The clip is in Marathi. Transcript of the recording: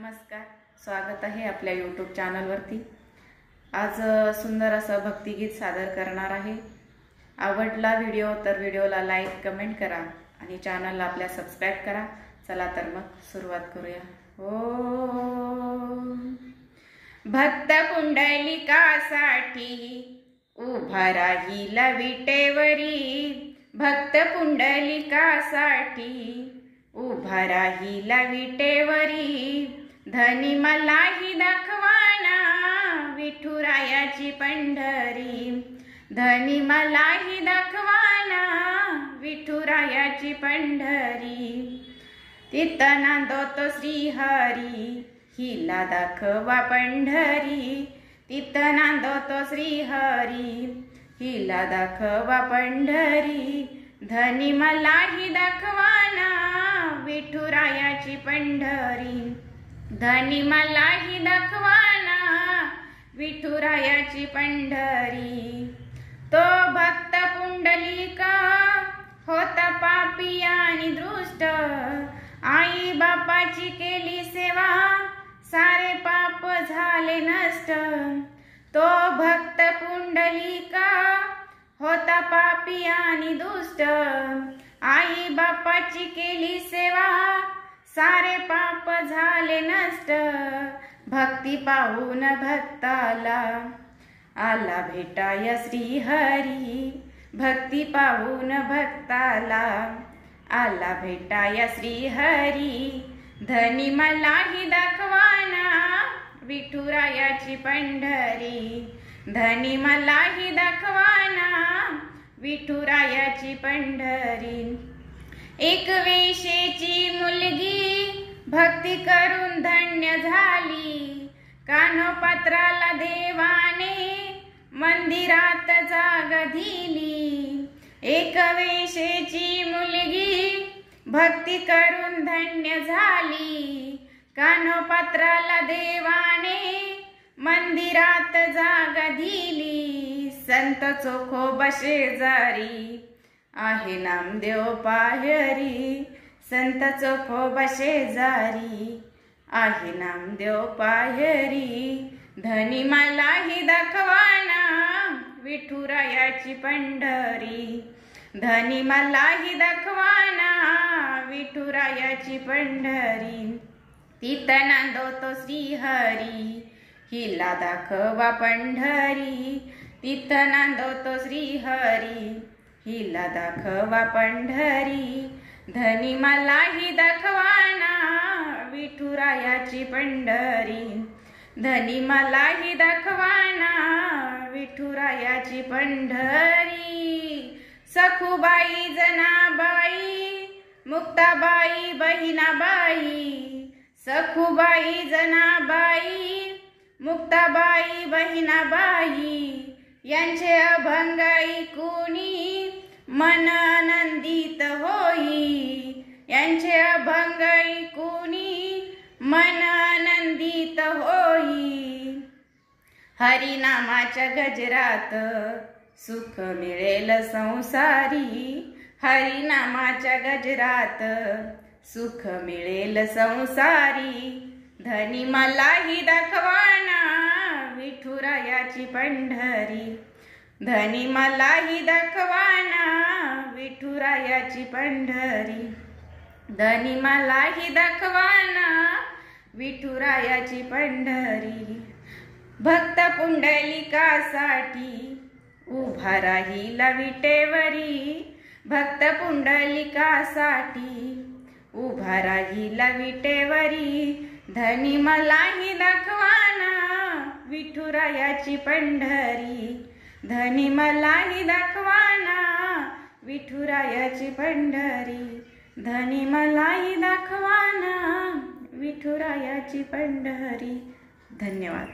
नमस्कार, स्वागत आहे आपल्या YouTube चॅनलवरती। आज सुंदर असं भक्तिगीत सादर करणार आहे। आवडला व्हिडिओ तर व्हिडिओला लाईक कमेंट करा आणि चॅनलला आपल्या सबस्क्राइब करा। चला तर मग सुरुवात करूया। भक्त पुंडलिकासाठी उभा राहील विटेवरी, भक्त पुंडलिकासाठी उभा राहील विटेवरी, धनी मलाही दाखवाना विठुरायाची पंढरी, धनी मलाही दाखवाना विठुरायाची पंढरी, तिथं नांदतो श्रीहरी हिला दाखवा पंढरी, तिथं नांदतो श्रीहरी हिला दाखवा पंढरी, धनी मलाही दाखवाना विठुरायाची पंढरी, धनी मलाही दाखवाना विठुरायाची पंढरी। तो भक्त पुंडलिका होता पापी आणि दृष्ट, आई बापाची केली सेवा सारे पाप झाले नष्ट। तो भक्त पुंडलिका होता पापी आणि दुष्ट, आई बापाची केली सेवा सारे पाप झाले नष्ट। भक्ती पाहून भक्ताला आला भेटाया श्रीहरी, भक्ती पाहून भक्ताला आला भेटाया श्रीहरी, धनी मलाही दाखवाना विठुरायाची पंढरी, धनी मलाही दाखवाना विठुरायाची पंढरी। एक वेशेची मुलगी भक्ती करून धन्य झाली, कानोपात्राला देवाने मंदिरात जाग दिली। एक वेशेची मुलगी भक्ती करून धन्य झाली, कानोपात्राला देवाने मंदिरात जाग दिली। संत चोखोबा शेजारी आहे नामदेव पायरी, संत चोखोबा शेजारी आहे नामदेव पायरी, धनी मलाही दाखवाना विठुरायाची पंढरी, धनी मलाही दाखवाना विठुरायाची पंढरी, तिथं नांदतो श्रीहरी हिला दाखवा पंढरी, तिथं नांदतो श्रीहरी हिला दाखवा पंढरी, धनी मलाही दाखवाना विठुरायाची पंढरी, धनी मलाही दाखवाना विठुरायाची पंढरी। सखुबाई जनाबाई मुक्ताबाई बहिणाबाई, सखुबाई जनाबाई मुक्ताबाई बहिणाबाई, यांचे अभंग ऐकूनी मन आनंदित होई, यांचे अभंग ऐकूनी मन आनंदित होई। हरिनामाच्या गजरात सुख मिळेल संसारी, हरिनामाच्या गजरात सुख मिळेल संसारी, धनी मलाही दाखवाना विठुरायाची पंढरी, धनी मलाही दाखवाना विठुरायाची पंढरी, धनी मलाही दाखवाना विठुरायाची पंढरी। भक्त पुंडलिकासाठी उभा राहील विटेवरी, भक्त पुंडलिकासाठी उभा राहील विटेवरी, धनी मलाही दाखवाना विठुरायाची पंढरी, धनी मलाही दाखवाना विठुरायाची पंढरी, धनी मलाही दाखवाना विठुरायाची पंढरी। धन्यवाद।